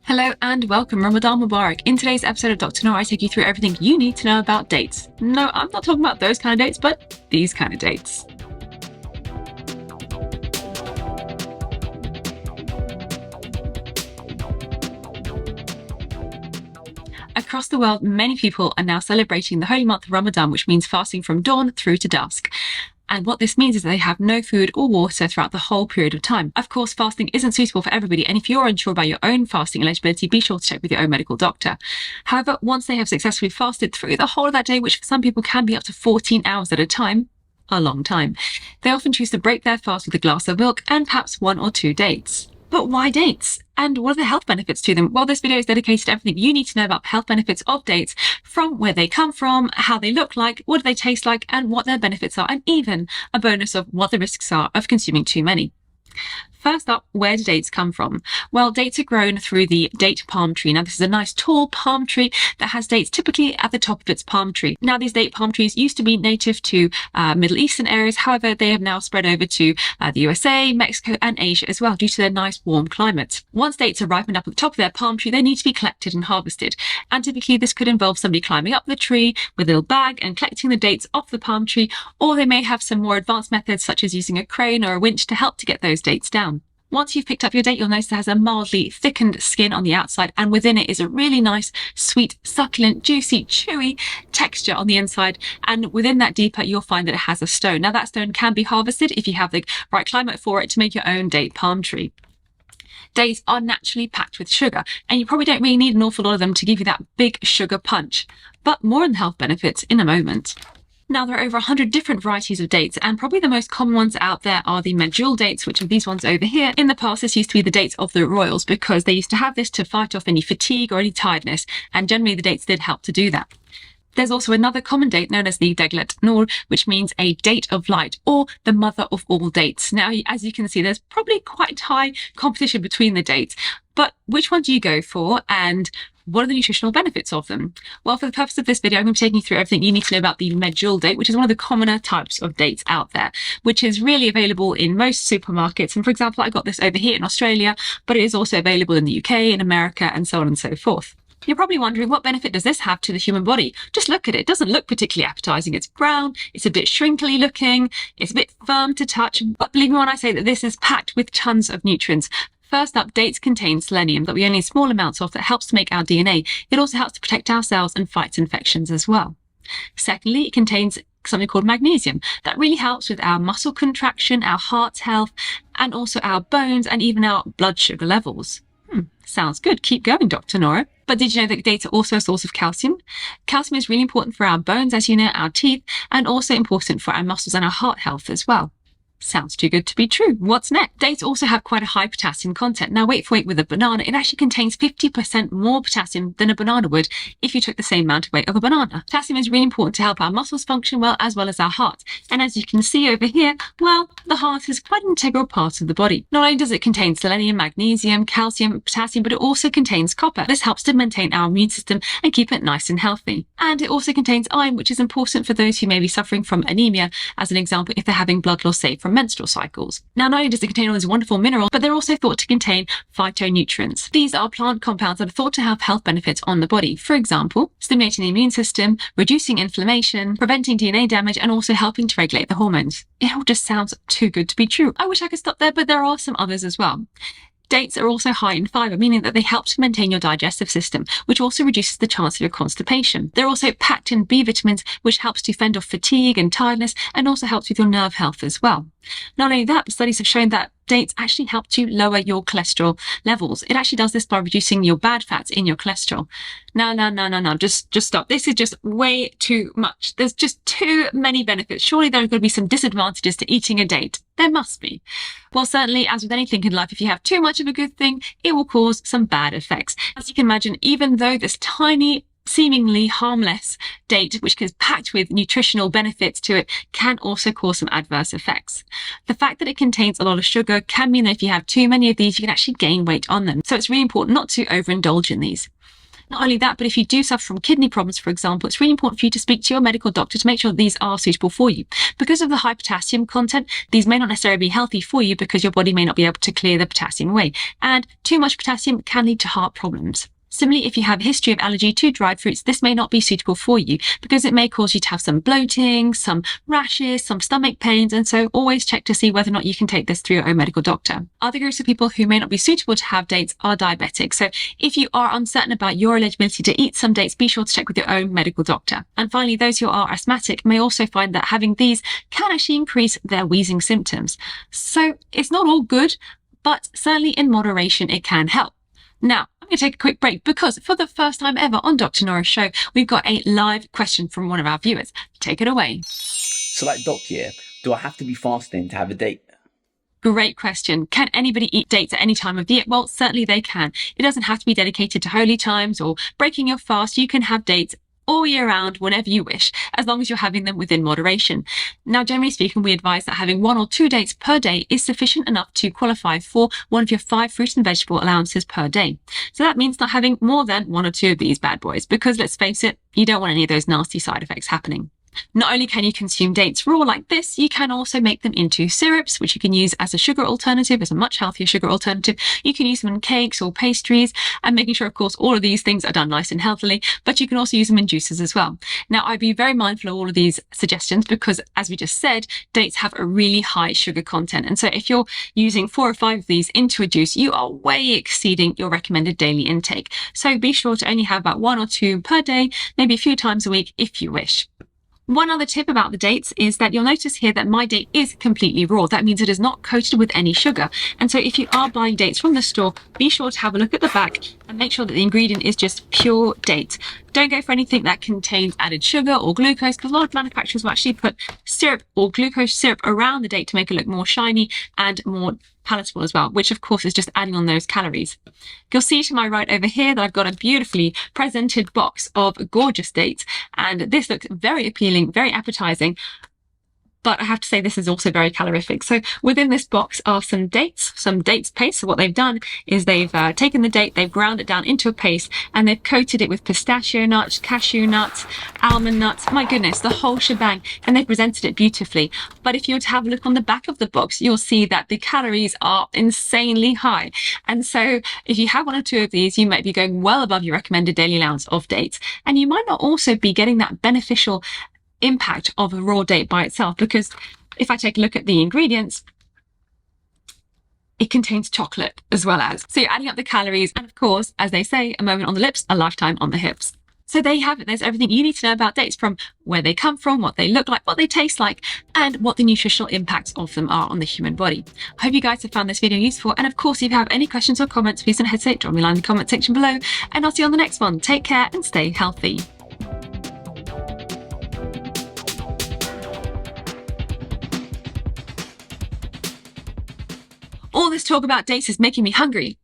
Hello and welcome, Ramadan Mubarak. In today's episode of Dr. Nora, I take you through everything you need to know about dates. No, I'm not talking about those kind of dates, but these kind of dates. Across the world, many people are now celebrating the holy month of Ramadan, which means fasting from dawn through to dusk. And what this means is that they have no food or water throughout the whole period of time. Of course, fasting isn't suitable for everybody, and if you're unsure about your own fasting eligibility, be sure to check with your own medical doctor. However, once they have successfully fasted through the whole of that day, which for some people can be up to 14 hours at a time, a long time, they often choose to break their fast with a glass of milk and perhaps 1 or 2 dates. But why dates? And what are the health benefits to them? Well, this video is dedicated to everything you need to know about health benefits of dates, from where they come from, how they look like, what do they taste like, and what their benefits are, and even a bonus of what the risks are of consuming too many. First up, where do dates come from? Well, dates are grown through the date palm tree. Now, this is a nice tall palm tree that has dates typically at the top of its palm tree. Now, these date palm trees used to be native to Middle Eastern areas. However, they have now spread over to the USA, Mexico, and Asia as well due to their nice warm climate. Once dates are ripened up at the top of their palm tree, they need to be collected and harvested. And typically, this could involve somebody climbing up the tree with a little bag and collecting the dates off the palm tree, or they may have some more advanced methods such as using a crane or a winch to help to get those dates down. Once you've picked up your date, you'll notice it has a mildly thickened skin on the outside, and within it is a really nice, sweet, succulent, juicy, chewy texture on the inside. And within that deeper, you'll find that it has a stone. Now, that stone can be harvested if you have the right climate for it to make your own date palm tree. Dates are naturally packed with sugar, and you probably don't really need an awful lot of them to give you that big sugar punch. But more on the health benefits in a moment. Now, there are over 100 different varieties of dates, and probably the most common ones out there are the Medjool dates, which are these ones over here. In the past, this used to be the dates of the royals because they used to have this to fight off any fatigue or any tiredness, and generally the dates did help to do that. There's also another common date known as the Dr Nora, which means a date of light, or the mother of all dates. Now, as you can see, there's probably quite high competition between the dates, but which one do you go for, and what are the nutritional benefits of them? Well, for the purpose of this video, I'm going to be taking you through everything you need to know about the Medjool date, which is one of the commoner types of dates out there, which is really available in most supermarkets. And for example, I got this over here in Australia, but it is also available in the UK, in America, and so on and so forth. You're probably wondering, what benefit does this have to the human body? Just look at it. It doesn't look particularly appetizing. It's brown, it's a bit shrinkly looking, it's a bit firm to touch, but believe me when I say that this is packed with tons of nutrients. First up, dates contain selenium that we only need small amounts of that helps to make our DNA. It also helps to protect our cells and fights infections as well. Secondly, it contains something called magnesium that really helps with our muscle contraction, our heart's health, and also our bones and even our blood sugar levels. Sounds good. Keep going, Dr. Nora. But did you know that dates are also a source of calcium? Calcium is really important for our bones, as you know, our teeth, and also important for our muscles and our heart health as well. Sounds too good to be true. What's next? Dates also have quite a high potassium content. Now, wait for it, with a banana, it actually contains 50% more potassium than a banana would if you took the same amount of weight of a banana. Potassium is really important to help our muscles function well, as well as our heart. And as you can see over here, well, the heart is quite an integral part of the body. Not only does it contain selenium, magnesium, calcium, potassium, but it also contains copper. This helps to maintain our immune system and keep it nice and healthy. And it also contains iron, which is important for those who may be suffering from anemia, as an example, if they're having blood loss, say, from menstrual cycles. Now, not only does it contain all these wonderful minerals, but they're also thought to contain phytonutrients. These are plant compounds that are thought to have health benefits on the body. For example, stimulating the immune system, reducing inflammation, preventing DNA damage, and also helping to regulate the hormones. It all just sounds too good to be true. I wish I could stop there, but there are some others as well. Dates are also high in fiber, meaning that they help to maintain your digestive system, which also reduces the chance of your constipation. They're also packed in B vitamins, which helps to fend off fatigue and tiredness, and also helps with your nerve health as well. Not only that, but studies have shown that dates actually help to lower your cholesterol levels. It actually does this by reducing your bad fats in your cholesterol. No, just stop. This is just way too much. There's just too many benefits. Surely there are going to be some disadvantages to eating a date. There must be. Well, certainly, as with anything in life, if you have too much of a good thing, it will cause some bad effects. As you can imagine, even though this tiny, seemingly harmless date, which is packed with nutritional benefits to it, can also cause some adverse effects. The fact that it contains a lot of sugar can mean that if you have too many of these, you can actually gain weight on them. So it's really important not to overindulge in these. Not only that, but if you do suffer from kidney problems, for example, it's really important for you to speak to your medical doctor to make sure that these are suitable for you. Because of the high potassium content, these may not necessarily be healthy for you because your body may not be able to clear the potassium away. And too much potassium can lead to heart problems. Similarly, if you have a history of allergy to dried fruits, this may not be suitable for you because it may cause you to have some bloating, some rashes, some stomach pains, and so always check to see whether or not you can take this through your own medical doctor. Other groups of people who may not be suitable to have dates are diabetics. So if you are uncertain about your eligibility to eat some dates, be sure to check with your own medical doctor. And finally, those who are asthmatic may also find that having these can actually increase their wheezing symptoms. So it's not all good, but certainly in moderation, it can help. Now, I'm going to take a quick break because for the first time ever on Dr. Nora's show, we've got a live question from one of our viewers. Take it away. So like, Doc, yeah, do I have to be fasting to have a date? Great question. Can anybody eat dates at any time of the year? Well, certainly they can. It doesn't have to be dedicated to holy times or breaking your fast. You can have dates all year round, whenever you wish, as long as you're having them within moderation. Now, generally speaking, we advise that having 1 or 2 dates per day is sufficient enough to qualify for one of your 5 fruit and vegetable allowances per day. So that means not having more than 1 or 2 of these bad boys, because let's face it, you don't want any of those nasty side effects happening. Not only can you consume dates raw like this, you can also make them into syrups, which you can use as a sugar alternative, as a much healthier sugar alternative. You can use them in cakes or pastries, and making sure, of course, all of these things are done nice and healthily, but you can also use them in juices as well. Now, I'd be very mindful of all of these suggestions because, as we just said, dates have a really high sugar content. And so if you're using 4 or 5 of these into a juice, you are way exceeding your recommended daily intake. So be sure to only have about 1 or 2 per day, maybe a few times a week if you wish. One other tip about the dates is that you'll notice here that my date is completely raw. That means it is not coated with any sugar. And so if you are buying dates from the store, be sure to have a look at the back and make sure that the ingredient is just pure date. Don't go for anything that contains added sugar or glucose, because a lot of manufacturers will actually put syrup or glucose syrup around the date to make it look more shiny and more palatable as well, which of course is just adding on those calories. You'll see to my right over here that I've got a beautifully presented box of gorgeous dates, and this looks very appealing, very appetizing. But I have to say this is also very calorific. So within this box are some dates paste. So what they've done is they've taken the date, they've ground it down into a paste, and they've coated it with pistachio nuts, cashew nuts, almond nuts, my goodness, the whole shebang, and they've presented it beautifully. But if you were to have a look on the back of the box, you'll see that the calories are insanely high. And so if you have 1 or 2 of these, you might be going well above your recommended daily allowance of dates. And you might not also be getting that beneficial impact of a raw date by itself, because if I take a look at the ingredients, it contains chocolate as well as. So you're adding up the calories, and of course, as they say, a moment on the lips, a lifetime on the hips. So there you have it. There's everything you need to know about dates, from where they come from, what they look like, what they taste like, and what the nutritional impacts of them are on the human body. I hope you guys have found this video useful. And of course, if you have any questions or comments, please don't hesitate, drop me a line in the comment section below, and I'll see you on the next one. Take care and stay healthy. All this talk about dates is making me hungry.